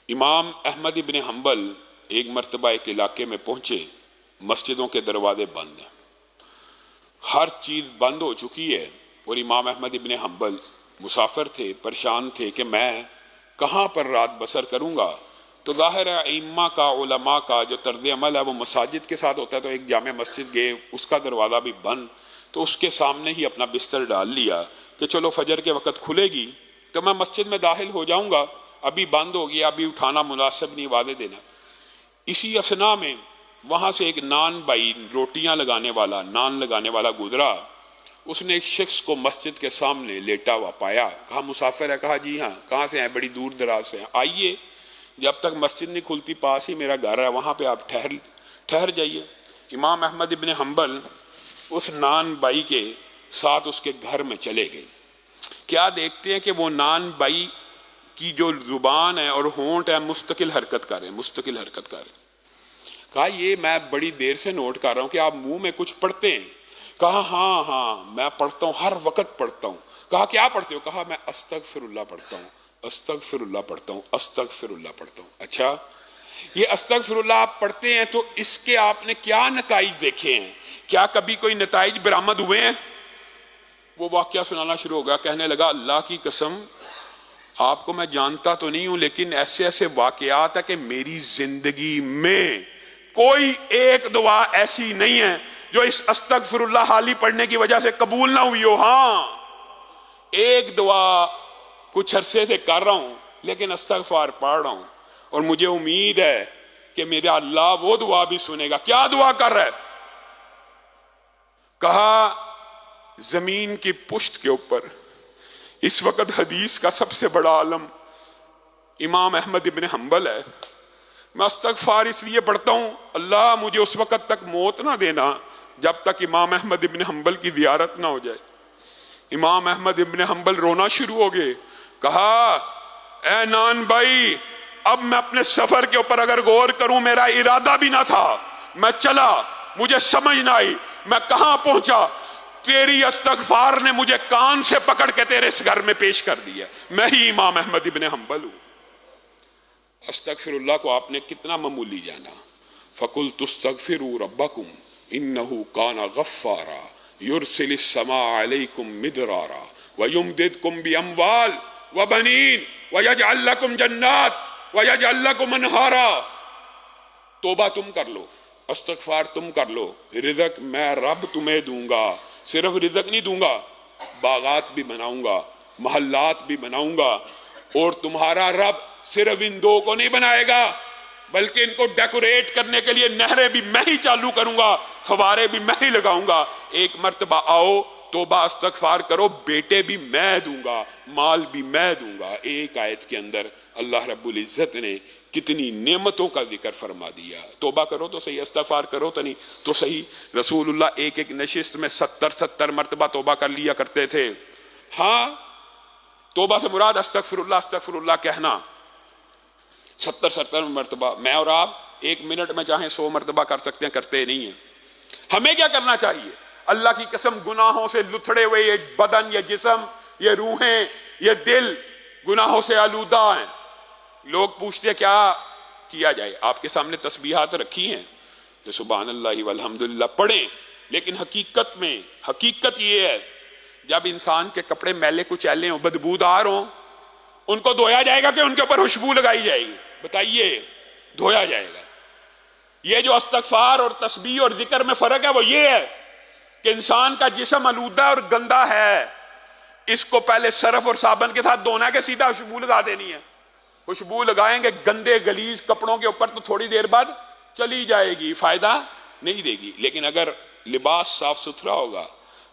امام احمد ابن حنبل ایک مرتبہ ایک علاقے میں پہنچے، مسجدوں کے دروازے بند ہیں، ہر چیز بند ہو چکی ہے، اور امام احمد ابن حنبل مسافر تھے، پریشان تھے کہ میں کہاں پر رات بسر کروں گا۔ تو ظاہر ہے ائمہ کا، علماء کا جو طرز عمل ہے وہ مساجد کے ساتھ ہوتا ہے، تو ایک جامع مسجد گئے، اس کا دروازہ بھی بند، تو اس کے سامنے ہی اپنا بستر ڈال لیا کہ چلو فجر کے وقت کھلے گی تو میں مسجد میں داخل ہو جاؤں گا، ابھی بند ہو گیا، ابھی اٹھانا مناسب نہیں، وعدے دینا۔ اسی اثنا میں وہاں سے ایک نان بھائی، روٹیاں لگانے والا، نان لگانے والا گزرا، اس نے ایک شخص کو مسجد کے سامنے لیٹا ہوا پایا، کہا مسافر ہے؟ کہا جی ہاں۔ کہاں سے ہیں؟ بڑی دور دراز سے ہیں۔ آئیے، جب تک مسجد نہیں کھلتی پاس ہی میرا گھر ہے، وہاں پہ آپ ٹھہر جائیے۔ امام احمد ابن حنبل اس نان بائی کے ساتھ اس کے گھر میں چلے گئے۔ کیا دیکھتے ہیں کہ وہ نان بائی کی جو زبان ہے اور ہونٹ ہے مستقل حرکت کر رہے ہیں، مستقل حرکت کر رہے ہیں۔ کہا یہ میں بڑی دیر سے نوٹ کر رہا ہوں کہ آپ منہ میں کچھ پڑھتے ہیں۔ کہا ہاں میں پڑھتا ہوں، ہر وقت پڑھتا ہوں۔ کہا کیا پڑھتے ہو؟ کہا میں استغفر اللہ پڑھتا ہوں، استغفر اللہ پڑھتا ہوں، استغفر اللہ پڑھتا ہوں۔ اچھا، یہ استغفر اللہ آپ پڑھتے ہیں تو اس کے آپ نے کیا نتائج دیکھے ہیں؟ کیا کبھی کوئی نتائج برآمد ہوئے ہیں؟ وہ واقعہ سنانا شروع ہو گیا، کہنے لگا اللہ کی قسم آپ کو میں جانتا تو نہیں ہوں، لیکن ایسے ایسے واقعات ہے کہ میری زندگی میں کوئی ایک دعا ایسی نہیں ہے جو اس استغفر اللہ حالی پڑھنے کی وجہ سے قبول نہ ہوئی ہو۔ ہاں، ایک دعا کچھ عرصے سے کر رہا ہوں لیکن استغفار پڑھ رہا ہوں، اور مجھے امید ہے کہ میرا اللہ وہ دعا بھی سنے گا۔ کیا دعا کر رہا ہے؟ کہا زمین کی پشت کے اوپر اس وقت حدیث کا سب سے بڑا عالم امام احمد ابن حنبل ہے، میں استغفار اس لیے پڑھتا ہوں اللہ مجھے اس وقت تک موت نہ دینا جب تک امام احمد ابن حنبل کی زیارت نہ ہو جائے۔ امام احمد ابن حنبل رونا شروع ہو گئے۔ کہا اے نان بھائی، اب میں اپنے سفر کے اوپر اگر غور کروں، میرا ارادہ بھی نہ تھا، میں چلا، مجھے سمجھ نہ آئی میں کہاں پہنچا، تیری استغفار نے مجھے کان سے پکڑ کے تیرے اس گھر میں پیش کر دیا، میں ہی امام احمد ابن حنبل ہوں۔ استغفر اللہ کو آپ نے کتنا معمولی جانا۔ فَقُلْتُ اسْتَغْفِرُوا رَبَّكُمْ إِنَّهُ كَانَ غَفَّارًا يُرْسِلِ السَّمَاءَ عَلَيْكُمْ مِدْرَارًا وَيُمْدِدْكُمْ بِأَمْوَالٍ وَبَنِينَ وَيَجْعَلْ لَكُمْ جَنَّاتٍ وَيَجْعَلْ لَكُمْ أَنْهَارًا۔ توبہ تم کر لو، استغفار تم کر لو، رزق میں رب تمہیں دوں گا، صرف رزق نہیں دوں گا، باغات بھی بناؤں گا، محلات بھی بناؤں گا، اور تمہارا رب صرف ان دو کو نہیں بنائے گا بلکہ ان کو ڈیکوریٹ کرنے کے لیے نہریں بھی میں ہی چالو کروں گا، فوارے بھی میں ہی لگاؤں گا۔ ایک مرتبہ آؤ، توبہ استغفار کرو، بیٹے بھی میں دوں گا، مال بھی میں دوں گا۔ ایک آیت کے اندر اللہ رب العزت نے کتنی نعمتوں کا ذکر فرما دیا۔ توبہ کرو تو صحیح، استغفار کرو تو نہیں تو صحیح۔ رسول اللہ ایک ایک نشست میں 70 مرتبہ توبہ کر لیا کرتے تھے۔ ہاں، توبہ سے مراد استغفر اللہ کہنا 70 مرتبہ۔ میں اور آپ ایک منٹ میں چاہیں 100 مرتبہ کر سکتے ہیں، کرتے نہیں ہیں۔ ہمیں کیا کرنا چاہیے؟ اللہ کی قسم گناہوں سے لتھڑے ہوئے یہ بدن، یہ جسم، یہ روحیں، یہ دل گناہوں سے آلودہ ہیں۔ لوگ پوچھتے ہیں کیا کیا جائے؟ آپ کے سامنے تسبیحات رکھی ہیں کہ سبحان اللہ والحمدللہ پڑھیں، لیکن حقیقت یہ ہے جب انسان کے کپڑے میلے کچیلے ہوں، بدبودار ہوں، ان کو دھویا جائے گا کہ ان کے اوپر خوشبو لگائی جائے گی؟ بتائیے، دھویا جائے گا۔ یہ جو استغفار اور تسبیح اور ذکر میں فرق ہے وہ یہ ہے کہ انسان کا جسم آلودہ اور گندا ہے، اس کو پہلے سرف اور صابن کے ساتھ دھونا ہے کہ سیدھا خوشبو لگا دینی ہے؟ خوشبو لگائیں گے گندے گلیز کپڑوں کے اوپر تو تھوڑی دیر بعد چلی جائے گی، فائدہ نہیں دے گی۔ لیکن اگر لباس صاف ستھرا ہوگا،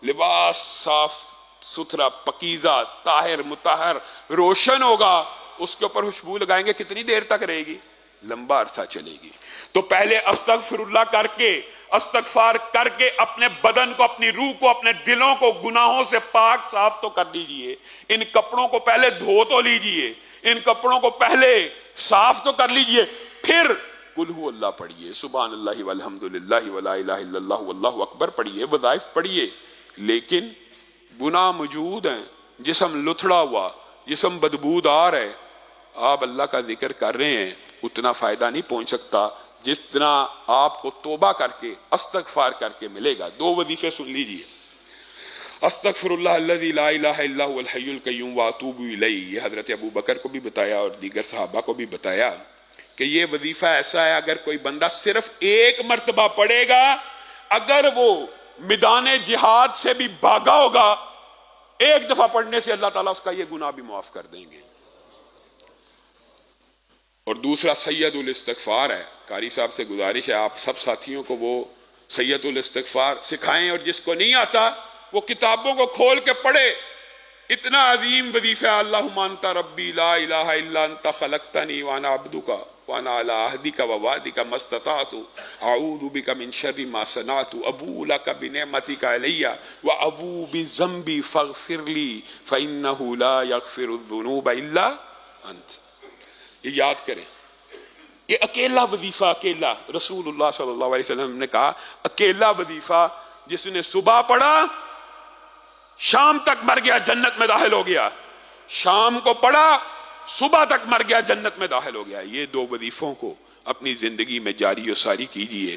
لباس صاف ستھرا، پکیزہ، طاہر، مطہر، روشن ہوگا، اس کے اوپر خوشبو لگائیں گے، کتنی دیر تک رہے گی؟ لمبا عرصہ چلے گی۔ تو پہلے استغفر اللہ کر کے، استغفار کر کے اپنے بدن کو، اپنی روح کو، اپنے دلوں کو گناہوں سے پاک صاف تو کر لیجئے۔ ان کپڑوں کو پہلے دھو تو لیجئے، ان کپڑوں کو پہلے صاف تو کر لیجئے، پھر قل ہو اللہ پڑھیے، سبحان اللہ والحمدللہ ولا الہ الا اللہ واللہ اکبر پڑھیے، وظائف پڑھیے۔ لیکن گناہ موجود ہیں، جسم لتھڑا ہوا، جسم بدبودار ہے، آپ اللہ کا ذکر کر رہے ہیں اتنا فائدہ نہیں پہنچ سکتا جتنا آپ کو توبہ کر کے استغفار کر کے ملے گا. 2 وظیفے سن لیجئے. استغفر اللہ الذی لا الہ الا هو الحی القیوم واتوب الیہ. یہ حضرت ابو بکر کو بھی بتایا اور دیگر صحابہ کو بھی بتایا کہ یہ وظیفہ ایسا ہے اگر کوئی بندہ صرف 1 مرتبہ پڑھے گا، اگر وہ میدان جہاد سے بھی بھاگا ہوگا، 1 دفعہ پڑھنے سے اللہ تعالیٰ اس کا یہ گناہ بھی معاف کر دیں گے. اور دوسرا سید الاستغفار ہے. قاری صاحب سے گزارش ہے آپ سب ساتھیوں کو وہ سید الاستغفار سکھائیں، اور جس کو نہیں آتا وہ کتابوں کو کھول کے پڑھے. اتنا عظیم وظیفہ ہے. اللہم انت ربی لا الہ الا انت خلقتنی وانا عبدک وانا علی عہدک ووعدک ما استطعت اعوذ بک من شر ما صنعت ابوء لک بنعمتک علی وابوء بذنبی فاغفر لی فانہ لا یغفر الذنوب الا انت. یہ یاد کریں. یہ اکیلا وظیفہ، اکیلا رسول اللہ صلی اللہ علیہ وسلم نے کہا اکیلا وظیفہ جس نے صبح پڑھا شام تک مر گیا جنت میں داخل ہو گیا، شام کو پڑھا صبح تک مر گیا جنت میں داخل ہو گیا. یہ 2 وظیفوں کو اپنی زندگی میں جاری و ساری کیجیے.